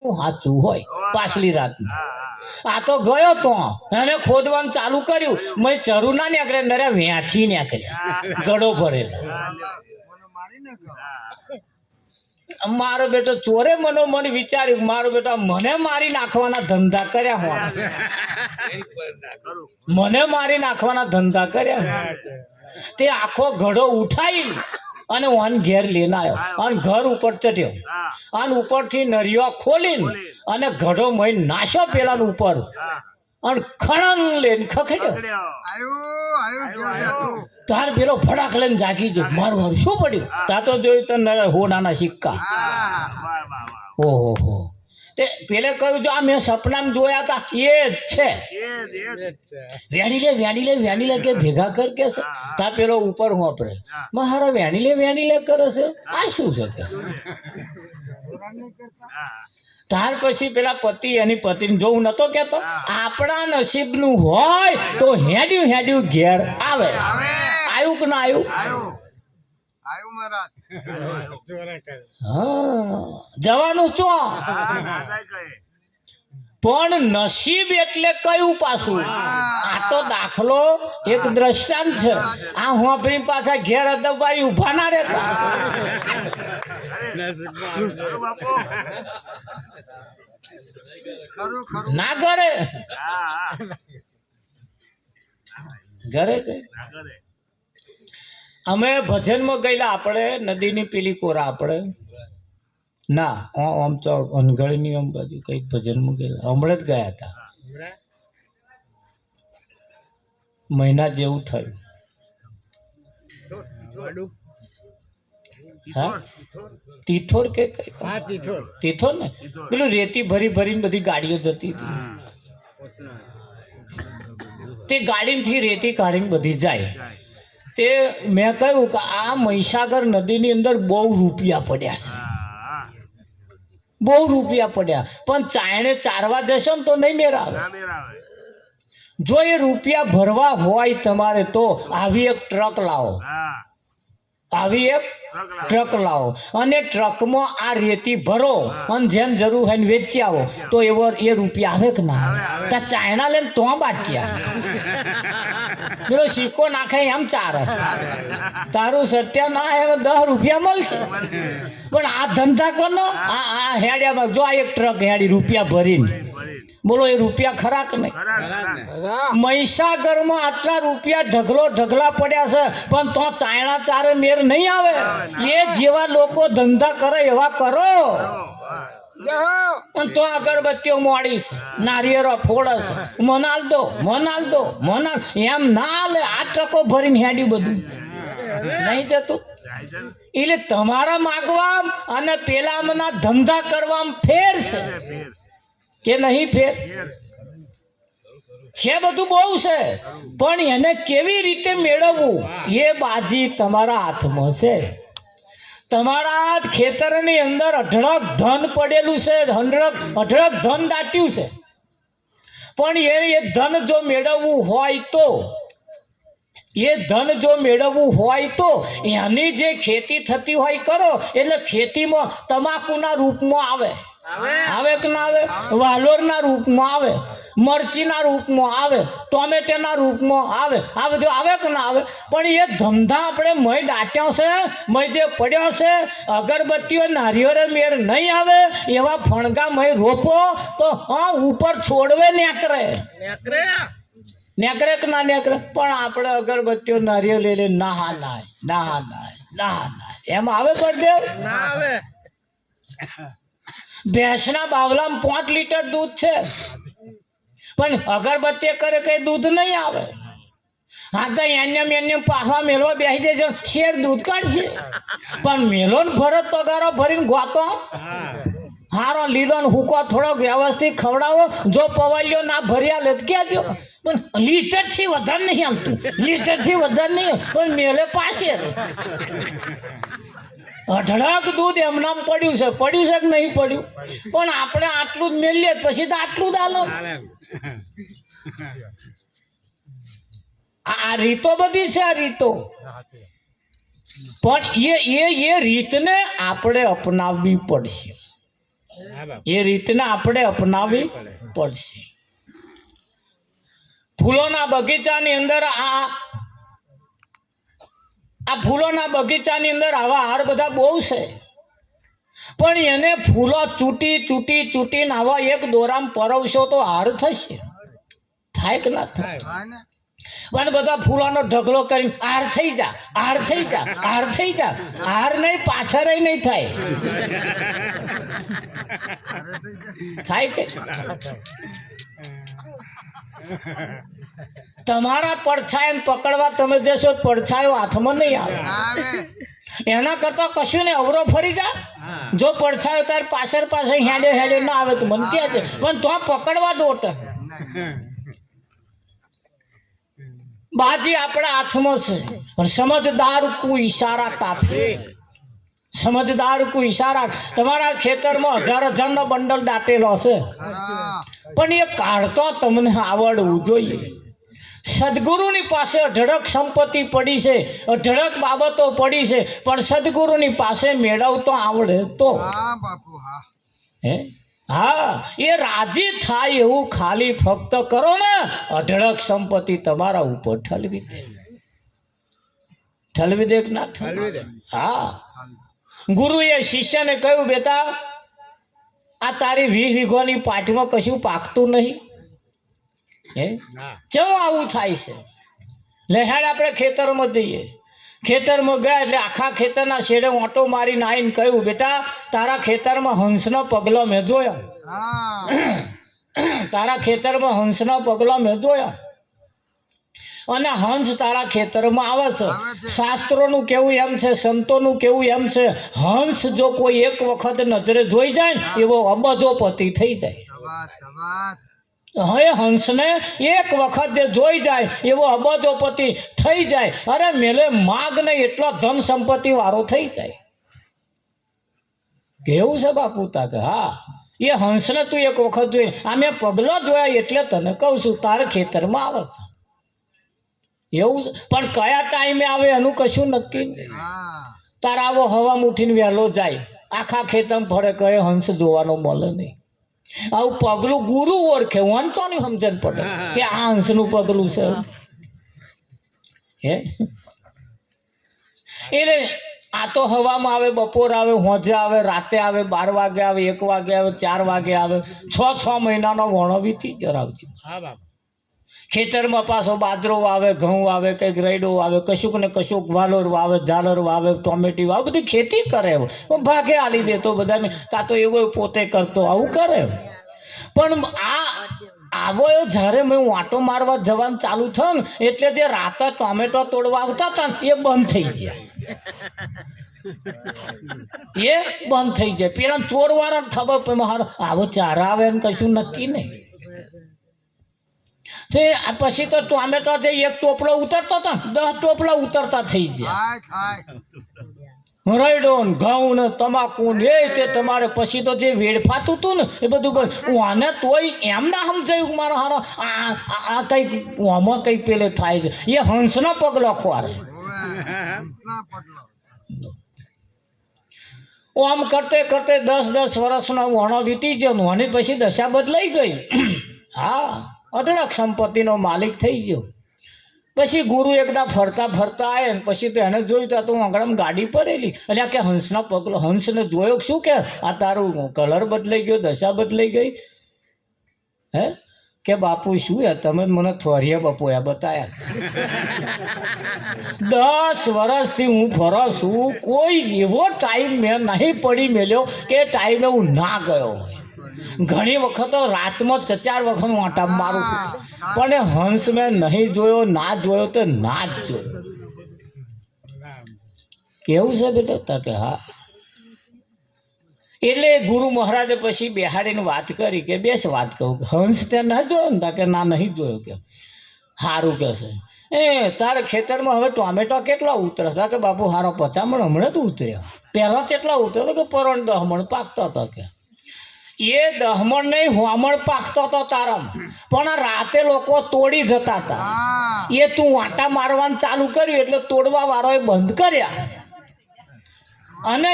સાચું હોય પાછલી રાતનું આ તો ગયો તો એને ખોદવાનું ચાલુ કર્યું મેં ચરું ના નીકળે નર્યા વ્યાથી નીકળ્યા ગળો ભરેલો મારો બેટો ચોરે મનોમન વિચાર્યું મારો બેટો મને મારી નાખવાના ધંધા કર્યા હોય મને મારી નાખવાના ધંધા કર્યા તે આખો ઘડો ઉઠાઈ અને ઓન ઘેર લઈને આવ્યો અને ઘર ઉપર ચડ્યો અને ઉપરથી નરિયો ખોલીને અને ઘડો મય નાશો પેલા ઉપર અને ખણંગ લઈને ખખડ્યો તાર પેલો ફડાક લઈને જાગી ગયો મારું હારું શું પડ્યું તા તો જોયું તો હોનાના સિક્કા ઓહો હો તે પેલે કહ્યું જો આ મેં સપનામાં જોયા હતા એ જ છે વેણી લે કે ભેગા કર કે છે તા પેલો ઉપર હું આપણે મારા વેણી લે કરે છે આ શું છે કે ત્યાર પછી પેલા પતિ એની પતિને જોવું નતો કેતો આપણા નસીબનું હોય તો હેડ્યું ઘેર આવે આવ્યું કે ના આવ્યું જવાનું ચો પણ નસીબ એટલે કયું પાછું આ તો દાખલો એક દ્રષ્ટાંત છે આ હોંભરી પાછા ઘેર દબાઈ ઉભા ના રહેતા ના ઘરે અમે ભજનમાં ગયેલા આપણે નદીની પેલી કોરા આપણે ના આમ તો અનગળની આમ બાજુ કઈક ભજનમાં ગયેલા હમણાં જ ગયા હતા મહિના જેવું થયું હા તિથોર કે તિથોર ને પેલું રેતી ભરીને બધી ગાડીઓ જતી હતી તે ગાડીમાંથી રેતી કાઢીને બધી જાય તે મેં કહ્યું કે આ મહીસાગર નદીની અંદર બહુ રૂપિયા પડ્યા પણ ચાયણે ચારવા જશો ને તો નહીં મેળાવે જો એ રૂપિયા ભરવા હોય તમારે તો આવી એક ટ્રક લાવો અને ટ્રકમાં આ રેતી ભરો અને જેમ જરૂર હોય ને વેચી આવો તો એ રૂપિયા આવે કે ના આવે ત્યાં ચાયણા લઈને તો બાટક્યા પેલો સિક્કો નાખે એમ ચાર તારું સત્ય ના આવે 10 રૂપિયા મળશે પણ આ ધંધા કોનો આ હેડ્યામાં જો આ એક ટ્રક હેડી રૂપિયા ભરીને બોલો એ રૂપિયા ખરા કે નહીં મહીસાગરમાં આટલા રૂપિયા ઢગલા પડ્યા છે પણ તો ચાયણા ચારે મેર નહીં આવે એ જેવા લોકો ધંધા કરે એવા કરો તો અગરબત્તીઓ મોડી છે નારિયેળો ફોડે છે મનાલ દો એમ ના લે આ ટ્રકો ભરીને હેડ્યું બધું નહીં જતું એટલે તમારા માગવા અને પેલાના ધંધા કરવામાં ફેર છે કે નહીં ફેર છે બધું બહુ છે પણ એને કેવી રીતે મેળવવું એ બાજી તમારા હાથમાં છે તમારા ખેતરની અંદર અઢળક ધન પડેલું છે અઢળક ધન દાટ્યું છે પણ એ ધન જો મેળવવું હોય તો એની જે ખેતી થતી હોય કરો એટલે ખેતીમાં તમાકુના રૂપમાં આવે કે ના આવે વાલોરના રૂપમાં આવે મરચીના રૂપમાં આવે ટોમેટાના રૂપમાં આવે આ બધું આવે કે ના આવે પણ એ ધંધા આપણે મય દાટ્યો છે મય જે પડ્યો છે અગરબત્તીઓ નારિયેળે મેર નહીં આવે એવા ફણગા મય રોપો તો ઉપર છોડવે નેકરે કે ના નેકરે પણ આપણે અગરબત્તીઓ નારિયેળ લઈ લે ના એમ આવે પડદેવ ના આવે ભેંસના બાવલામાં 5 લીટર દૂધ છે પણ અગરબત્તી કરે કઈ દૂધ નહીં આવે હા તો એને પાહવા મેલવા બેસી જજો શેર દૂધ કાઢશે પણ મેલો ને ભરત તો ગારો ભરીને ગોતો હારો લીલો ને હુકો થોડોક વ્યવસ્થિત ખવડાવો જો પવાલિયો ના ભર્યા લે ક્યાં પણ લીટરથી વધારે નહીં આવતું પણ મેલે પાસે અઢળક દૂધ એમનામ પડ્યું છે કે નહીં પડ્યું પણ આપણે આટલું જ મેલીએ પછી તો આટલું જ આલો આ રીતો બધી છે પણ એ રીતને આપણે અપનાવવી પડશે એ રીતના આપણે અપનાવવી પડશે. ફૂલોના બગીચાની અંદર આ ફૂલોના બગીચાની અંદર આવા હાર બધા બહુ છે, પણ એને ફૂલો ચૂંટી ચૂંટી ચૂંટીને આવા એક દોરામ પરવશો તો હાર થશે? થાય કે ના થાય? અને બધા ફૂલોનો ઢગલો કરીને હાર થઈ જા, હાર થઈ જા, હાર થઈ જા. હાર નહીં, પાછળ નહીં થાય. થાય કે તમારા પડછાયા પકડવા તમે જશો, પડછાયો હાથમાં નહીં આવે. એના કરતા કશું ને અવરો ફરી જા. જો પડછાયો તાર પાછળ પાછળ હેડે હેડે ના આવે તો મને કહે છે, પણ તો પકડવા દોટ. બાજી આપણા હાથમાં છે, પણ સમજદાર કો ઈશારા કાફી. સમજદાર કો ઈશારા. તમારા ખેતરમાં 1000 બંડલ દાટેલો હશે, પણ એ કાઢતો તમને આવડવું જોઈએ. સદગુરુની પાસે અઢળક સંપત્તિ પડી છે, અઢળક બાબતો પડી છે, પણ સદગુરુની પાસે મેળવતો આવડે તો હે હા એ રાજી થાય એવું ખાલી ફક્ત કરો ને, અઢળક સંપત્તિ તમારા ઉપર ઠલવી દે. ઠલવી દે કે ના ઠલવી દે? હા. ગુરુએ શિષ્યને કહ્યું, બેટા આ તારી 20 વીઘોની પાટીમાં કશું પાકતું નહીં. હે કેમ આવું થાય છે? લહેડ આપણે ખેતરમાં જઈએ. ખેતરમાં ગયા એટલે આખા ખેતરના શેડે ઓટો મારીને આવીને કહ્યું, બેટા તારા ખેતરમાં હંસનો પગલો મેં જોયો. તારા ખેતરમાં હંસનો પગલો મેં જોયો, અને હંસ તારા ખેતરમાં આવે છે. શાસ્ત્રોનું કેવું એમ છે, સંતોનું કેવું એમ છે, હંસ જો કોઈ એક વખત નજરે જોઈ જાય ને એવો અબજોપતિ થઈ જાય. હવે હંસને એક વખત જે જોઈ જાય એવો અબજોપતિ થઈ જાય. અરે મેલે માગ નહીં એટલો ધન સંપત્તિ વાળો થઈ જાય. કેવું છે બાપુ? તા કે હા એ હંસને તું એક વખત જોઈ. આ મેં પગલો જોયા એટલે તને કહું છું, તારે ખેતરમાં આવે છે એવું. પણ કયા ટાઈમે આવે એનું કશું નક્કી નહીં. તારા આવો હવા ઉઠીને વહેલો જાય, આખા ખેતરમાં ફરે, કહે હંસ જોવાનો મળે નહીં. આવું પગલું ગુરુ ઓળખે, વાંચો ની સમજણ પડે કે આ હંસનું પગલું છે. હે એટલે આ તો હવામાં આવે, બપોર આવે, હોજે આવે, રાતે આવે, 12 વાગે આવે, 1 વાગે આવે, 4 વાગે આવે. 6 મહિનાનો વણો વીતી કરાવજો. ખેતરમાં પાછો બાજરો આવે, ઘઉં આવે, કંઈક રેડો આવે, કશુંક ને કશુંક વાલોર વાવે, ઝાલર વાવે, ટોમેટી વાવે, બધી ખેતી કરે. ભાગે આલી દેતો બધાને, કાં તો એવો પોતે કરતો, આવું કરે. પણ આવો જ્યારે મેં વાંટો મારવા જવાનું ચાલુ થયું ને એટલે જે રાતે ટોમેટો તોડવા આવતા હતા ને એ બંધ થઈ ગયા. એ બંધ થઈ જાય. પેલા ચોરવાળા ખબર પડે મારો આવો ચારા આવે ને કશું નક્કી નહીં. તે પછી તો ટોમેટો જે એક ટોપલો ઉતરતો હતો ને 10 ટોપલા ઉતરતા થઈ ગયા. રૈડો ને ઘઉં ને તમાકુ ને એ તે તમારે પછી તો જે વેડફાતું હતું ને એ બધું આને તોય એમ ના સમજાયું મારો હારો આ કંઈક આમાં કંઈક પેલે થાય છે. એ હંસનો પગલો ખોરે. આમ કરતે કરતે 10 વર્ષનો વણો વીતી ગયો અને પછી દશા બદલાઈ ગઈ. હા અઢળક સંપત્તિનો માલિક થઈ ગયો. પછી ગુરુ એકદા ફરતા ફરતા આવ્યા ને પછી તો એને જોયું તો આંગણામાં ગાડી પડેલી. એટલે કે હંસનો પગલો. હંસને જોયો શું કે આ તારું કલર બદલાઈ ગયો, દશા બદલાઈ ગઈ. હે કે બાપુ શું યાર તમે મને થોરિયા બપોયા બતાયા. 10 વર્ષથી હું ફરો છું, કોઈ એવો ટાઈમ મેં નહીં પડી મેલ્યો કે ટાઈમે હું ના ગયો હોય. ઘણી વખત રાતમાં 4 વખત વાંટા મારું છું, પણ એ હંસ મેં નહીં જોયો, ના જોયો તો ના જ જોયો. કેવું છે બેટા? કે હા. એટલે ગુરુ મહારાજે પછી બેહાડીને વાત કરી કે બેસ વાત કહું કે હંસ ત્યાં ના જોયો ને? કે ના નહીં જોયો. કે સારું કહેશે એ તારે ખેતરમાં હવે ટોમેટો કેટલા ઉતરે? કે બાપુ હારો 50 મણ હમણાં જ ઉતર્યા. પહેલાં કેટલા ઉતર્યો? કે પરણ 10 મણ પાકતા હતા. કે એ 10 મણ નહીં, હોમણ પાકતો હતો તારામ, પણ રાતે લોકો તોડી જતા હતા. એ તું વાંટા મારવાનું ચાલુ કર્યું એટલે તોડવા વાળોએ બંધ કર્યા. અને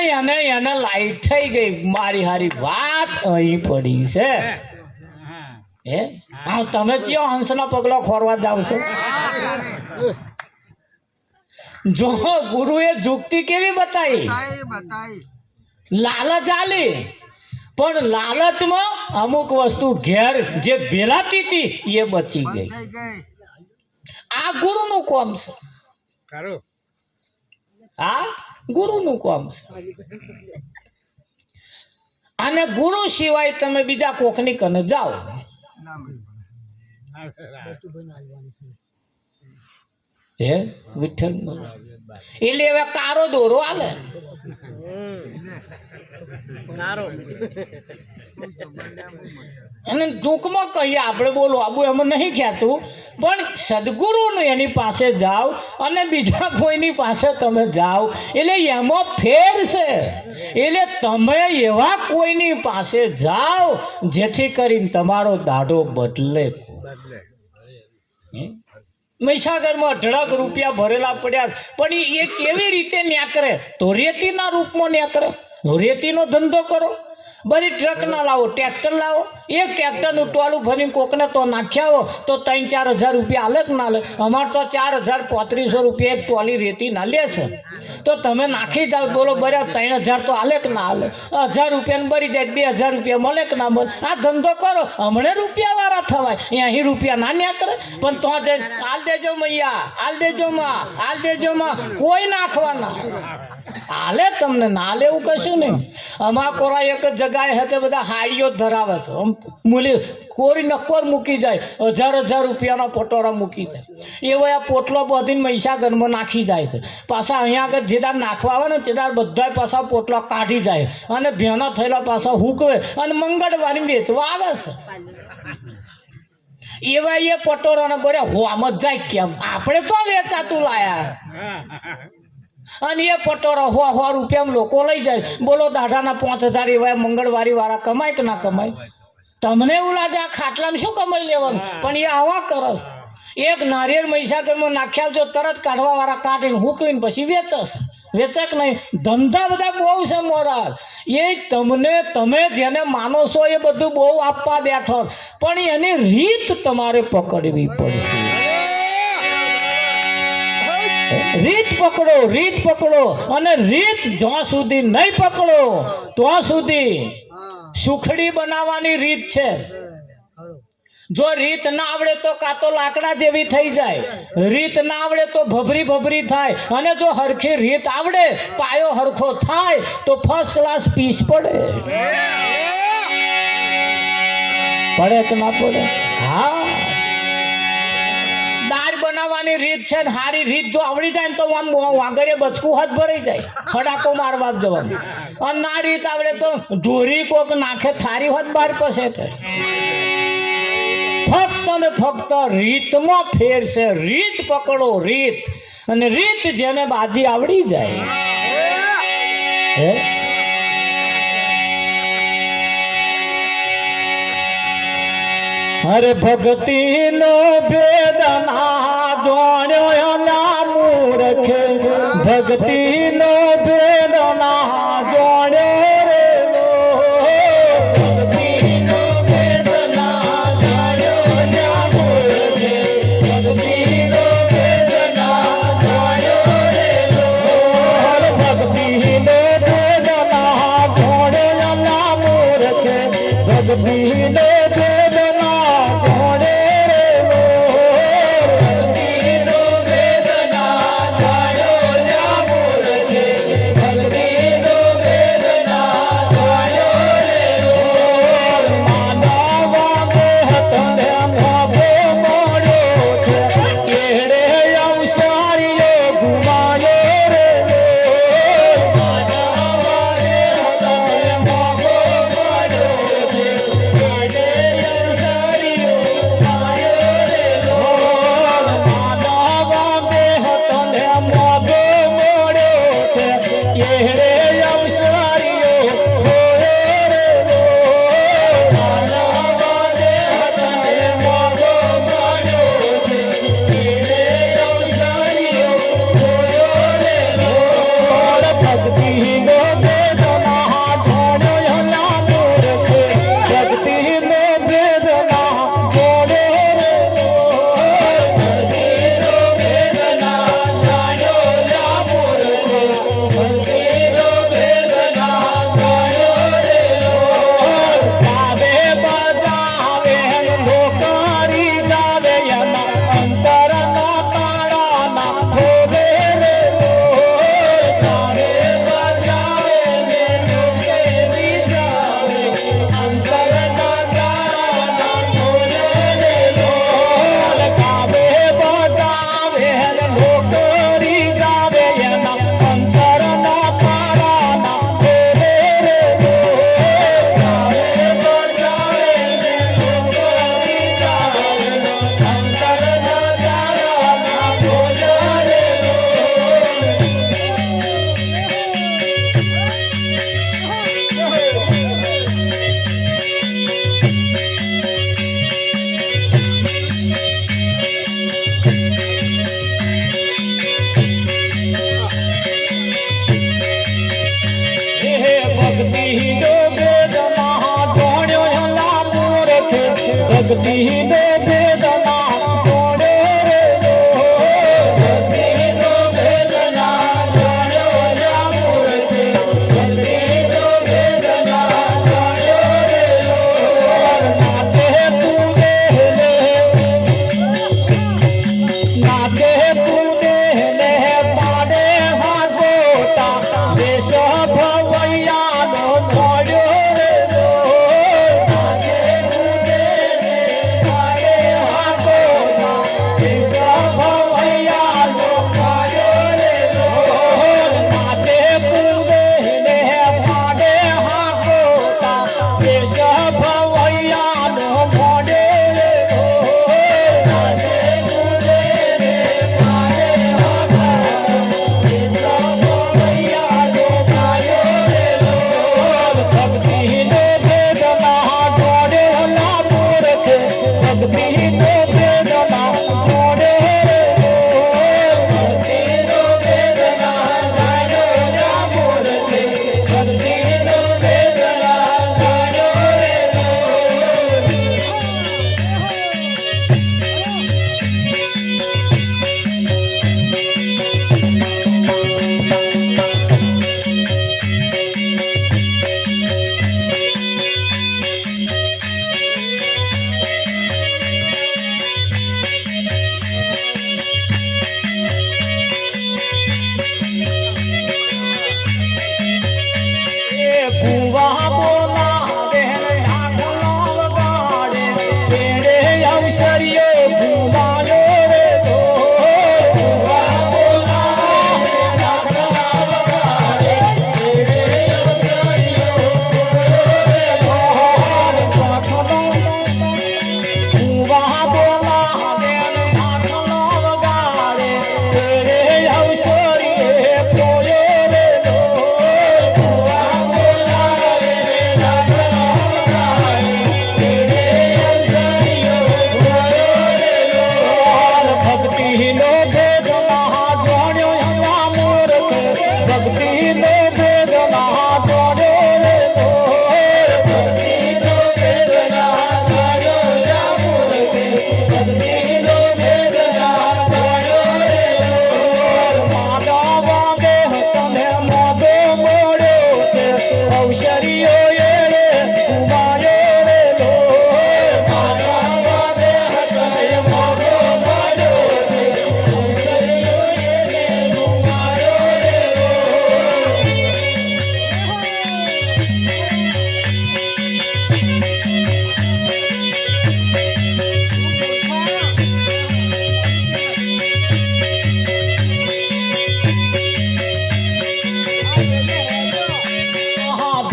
એને લાઈટ થઈ ગઈ. મારી હારી વાત અહીં પડી છે. હે હા, તમે કયો હંસના પગલો ખોરવા જાવ છો? જો ગુરુએ જુક્તિ કેવી બતાવી, લાલચ આલી, પણ લાલચમાં અમુક વસ્તુ ઘેર જે ભેલાતી હતી એ બચી ગઈ. આ ગુરુનું કામ છે. આ ગુરુનું કામ છે. અને ગુરુ સિવાય તમે બીજા કોકની કને જાઓ હે વિઠ્ઠલ એટલે હવે કારો દોરો આલે અને દુઃખમાં કહીએ આપણે બોલો આબુ એમાં નહીં કહેતું, પણ સદગુરુનું એની પાસે જાઓ અને બીજા કોઈની પાસે તમે જાઓ એટલે એમાં ફેર છે. એટલે તમે એવા કોઈની પાસે જાઓ જેથી કરીને તમારો દાડો બદલે. મહીસાગરમાં અઢળક રૂપિયા ભરેલા પડ્યા, પણ એ કેવી રીતે ન્યાકરે? તો રેતીના રૂપમાં ન્યાકરે. રેતીનો ધંધો કરો, બરી ટ્રક ના લાવો, ટ્રેક્ટર લાવો, એક ટ્રેક્ટરનું ટોલું ભરીને કોકને તો નાખ્યા હો તો 3-4 હજાર રૂપિયા આલે કે ના લે? અમારે તો 4,000-3500 રૂપિયા એક ટોલી રેતી ના લે છે. તો તમે નાખી જાઓ, બોલો બરાબર 3,000 તો આલે કે ના આલે? 1000 રૂપિયાને ભરી જાય, 2000 રૂપિયા મળે કે ના મળે? આ ધંધો કરો, હમણે રૂપિયા વાળા થવાય. અહીં રૂપિયા ના ન્યા કરે, પણ તો હાલ દેજો મૈયા, હાલ દેજો માં, હાલ દેજો માં, કોઈ નાખવાના હાલે તમને ના લેવું કશું નહીં. અમારા કોરા એક જ જગાએ હતી, બધા હાડીઓ ધરાવે છે. મૂલી કોરી નક્કોર મૂકી જાય, 1000 રૂપિયાના પોટોરા મૂકી જાય. એવો આ પોટલો બધીને મહીસાગરમાં નાખી જાય છે. પાછા અહીંયા આગળ જેદાર નાખવા આવે ને તેદાર બધા પાછા પોટલો કાઢી જાય અને ભેના થયેલા પાછા હુકવે અને મંગળવારે વેચવા આવે છે. એવા એ પટોરાને બોલે હોમ જ જાય કેમ? આપણે તો વેચાતું લાયા અને એ પટોરો 100 રૂપિયામાં લોકો લઈ જાય. બોલો દાઢાના 5000 એવા મંગળવારી વાળા કમાય કે ના કમાય? તમને એવું લાગે આ ખાટલામાં શું કમાઈ લેવાનું, પણ એ આવા કરો. એક નારિયેળ મહીસાગરમાં નાખ્યા જો તરત કાઢવા વાળા કાઢીને હુકવીને પછી વેચશે. વેચક નહીં, ધંધા બધા બહુ છે મોરાલ. એ તમને તમે જેને માનો છો એ બધું બહુ આપવા બેઠો, પણ એની રીત તમારે પકડવી પડશે. રીત પકડો, રીત પકડો, અને રીત જ્યાં સુધી નહીં પકડો ત્યાં સુધી સુખડી બનાવવાની રીત છે. જો રીત ના આવડે તો કાં તો લાકડા જેવી થઈ જાય, રીત ના આવડે તો ભભરી ભભરી થાય, અને જો હરખી રીત આવડે, પાયો હરખો થાય તો ફર્સ્ટ ક્લાસ પીસ પડે. પડે કે ના પડે? હા, દાળ બનાવવાની રીત છે ને, સારી રીત જો આવડી જાય ને તો આમ વાંગરે બચકું હાથ ભરાઈ જાય, ફટાકો મારવા જવાનું. અને ના રીત આવડે તો ઢોરી કોક નાખે થારી હાથ બહાર પસે થાય. ફક્ત ને ફક્ત રીતમાં ફેર છે. રીત પકડો, રીત. અને રીત જેને બાજી આવડી જાય હે અરે ભક્તિ નો ભેદના જોણ્યો ના મૂર્ખે, ભક્તિ નો ભેદના જોણ્યો રે લો. ભક્તિ નો ભેદના જોણ્યો ના મૂર્ખે, ભક્તિ નો ભેદના જોણ્યો રે લો. ભક્તિ નો ભેદના જોણ્યો ના મૂર્ખે, ભક્તિ નો ભક્તિ નો વેદના જોડે રે ભક્તિ નો વેદના જોડ્યો રામુર છે ભક્તિ નો વેદના જોડ્યો રે નાતે તું દેહ નાતે તું દેહ પાડે હાગોતા દેશ ભવૈયાનો જોડ્યો રે નાતે તું દેહ પાડે હાગોતા દેશ ભવૈયાનો જોડ્યો રે નાતે તું દેહ પાડે હાગોતા દેશ ભવૈયાનો જોડ્યો રે નાતે તું ભુવા બોલાવે આખલો વગાડે તેડે અવસરીએ ભુવાયો રે ભુવા બોલાવે આખલો વગાડે તેડે અવસરીએ ભુવા બોલાવે આખલો વગાડે તેડે અવસરીએ પોયો રે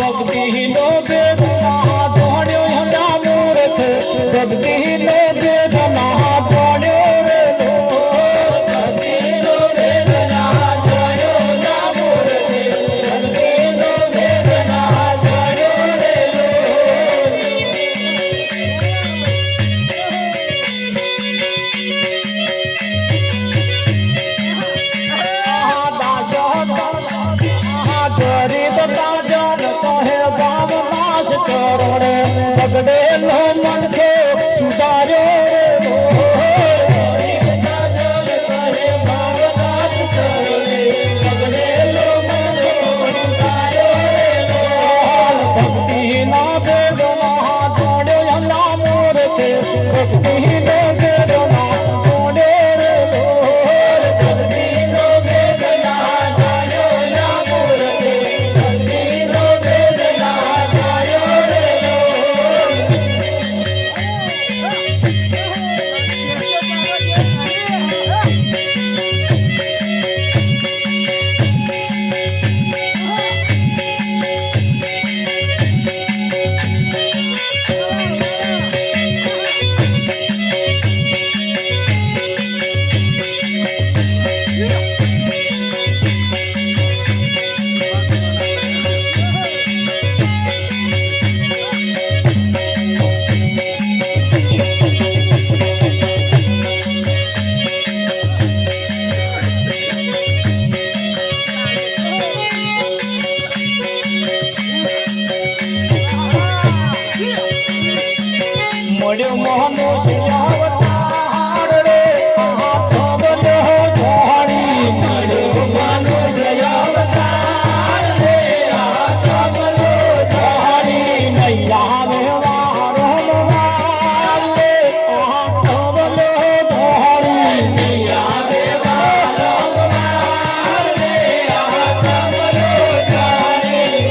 ભક્તિ નો વેદના જોડ્યો હમણાં મૂર્ખ ભક્તિ નો વેદના જોડ્યો રે ભક્તિ નો વેદના જોડ્યો ના મૂર્ખ ભક્તિ નો વેદના જોડ્યો રે દાસ ગરીબ તાજન કહે ગામ નાશ કરોડે સગડે નો મનખે સુધાર્યો ગરીબ તાજન કહે ગામ નાશ કરોડે સગડે નો મનખે સુધાર્યો ભક્તિ ના વેદના જોડ્યો ના મૂર્ખે ભક્તિ નો વેદના જોડે રે ભક્તિ નો વેદના જોડ્યો ના મૂર્ખે ભક્તિ નો વેદના જોડ્યો રે મળ્યો મોહનો અવતાર રે આ તબલો જોડી મળ્યો મોહનો અવતાર રે આ તબલો જોડી નહીં આવે વારો વાર રે આ તબલો જોડી નહીં આવે વારો વાર રે આ તબલો જોડી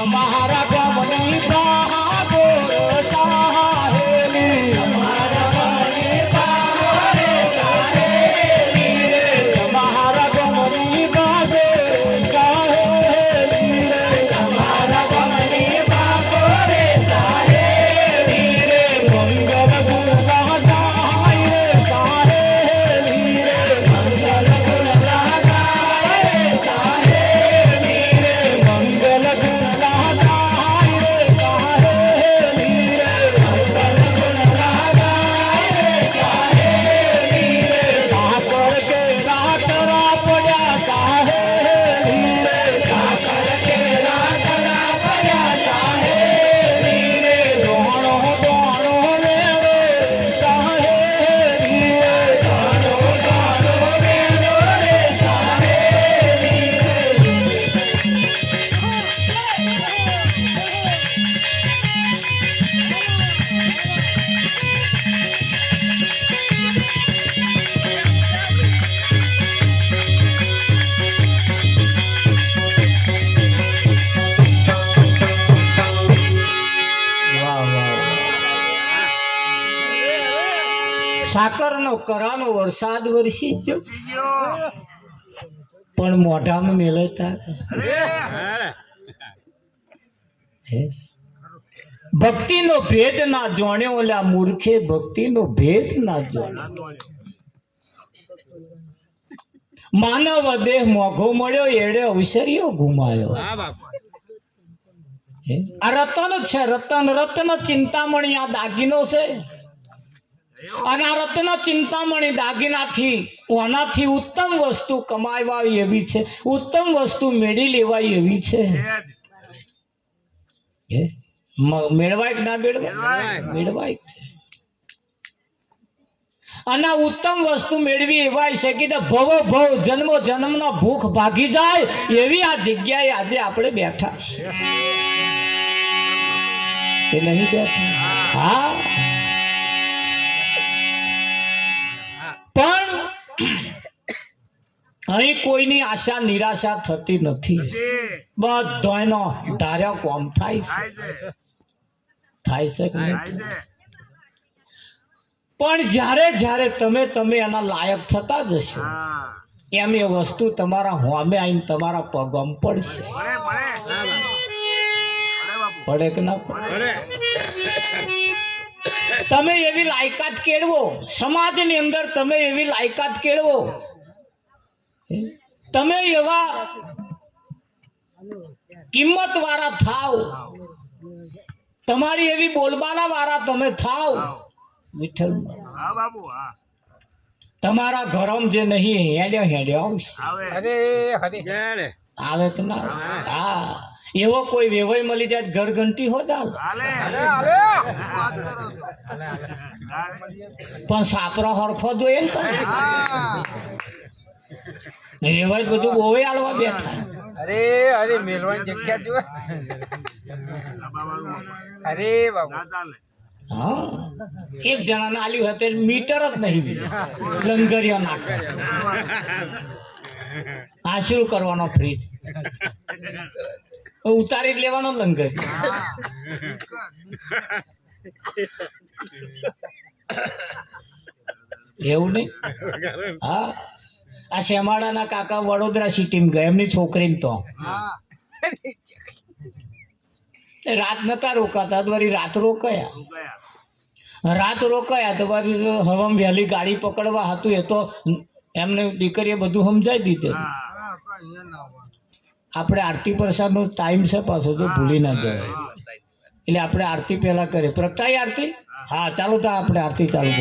તમારા ગામની બહાદુર સાહેલી તમારા ગામની બહાદુર સાહેલી રે તમારા ગામની બહાદુર સાહેલી રે તમારા ગામની બહાદુર સાહેલી રે મંગલ ગુણ ગાય રે સાહેલી રે મંગલ ગુણ ગાય રે સાહેલી રે મંગલ ગુણ ગાય રે સાહેલી રે મંગલ ગુણ ગાય રે સાહેલી રે સાકર કે રાતરા પડ્યા સાહેલી રે સાકર કે રાતરા પડ્યા સાહેલી રે દોણો દોણો રે સાહેલી રે દોણો દોણો રે સાહેલી રે સાકરનો કરાનો વરસાદ વરસી ગયો પણ મોઢામાં મેળવતા ભક્તિનો ભેદ ના જોણ્યો ઓલા મૂર્ખે ભક્તિનો ભેદ ના જોણ્યો માનવ દેહ મોઘો મળ્યો એડે અવસર્યો ગુમાયો આ રતન છે રતન રત્ન ચિંતામણી આ દાગીનો છે અને આ રત્ન ચિંતામણી દાગીનાથી ઓનાથી ઉત્તમ વસ્તુ કમાવાય એવી છે ઉત્તમ વસ્તુ મેળવી લેવાય એવી છે મેળવાય કે ના મેળવાય મેળવાય અને આ ઉત્તમ વસ્તુ મેળવી એવાય છે કે ભવો ભવ જન્મો જન્મનો ભૂખ ભાગી જાય એવી આ જગ્યાએ આજે આપણે બેઠા છે એ નહીં બેઠા હા પણ અહીં કોઈની આશા નિરાશા થતી નથી બધાનો ધાર્યા કોમ થાય છે કે નહીં પણ જ્યારે જ્યારે તમે એના લાયક થતા જશો એમ એ વસ્તુ તમારા હોમે આવીને તમારા પગમાં પડશે પડે કે ના પડે તમે એવી લાયકાત કેળવો સમાજની અંદર તમે એવી લાયકાત કેળવો તમે એવા કિંમત વાળા થાવ તમારી એવી બોલબાલા વાળા તમે થાવ વિઠ્ઠલ તમારા ઘરમ જે નહીં હેડ્યો આવશે આવે કે ના હા એવો કોઈ વેવાઈ મળી જાય ઘર ઘંટી હો ચાલ પણ સાપરો હરખો જોઈએ ને વેવાઈ બધું બોવે આલવા બેઠા અરે અરે મેલવાની જગ્યા જો અરે બાબુ હા એક જણાને આલ્યું હતું મીટર જ નહીં લંગરિયા નાખે આ શું કરવાનો ફ્રીજ ઉતારી જ લેવાનો લંગર એવું નહીં હા આ શેમાડાના કાકા વડોદરા સિટીમાં ગયા એમની છોકરીને તો રાત નતા રોકાતા તો વળી રાત રોકાયા તો વળી હવામાં વહેલી ગાડી પકડવા હતું એ તો એમને દીકરીએ બધું સમજાવી દીધું આપણે આરતી પ્રસાદનો ટાઈમ છે પાછો તો ભૂલી ના જાય એટલે આપણે આરતી પહેલા કરીએ પ્રગટાઈ આરતી હા ચાલો તો આપણે આરતી ચાલુ કરીએ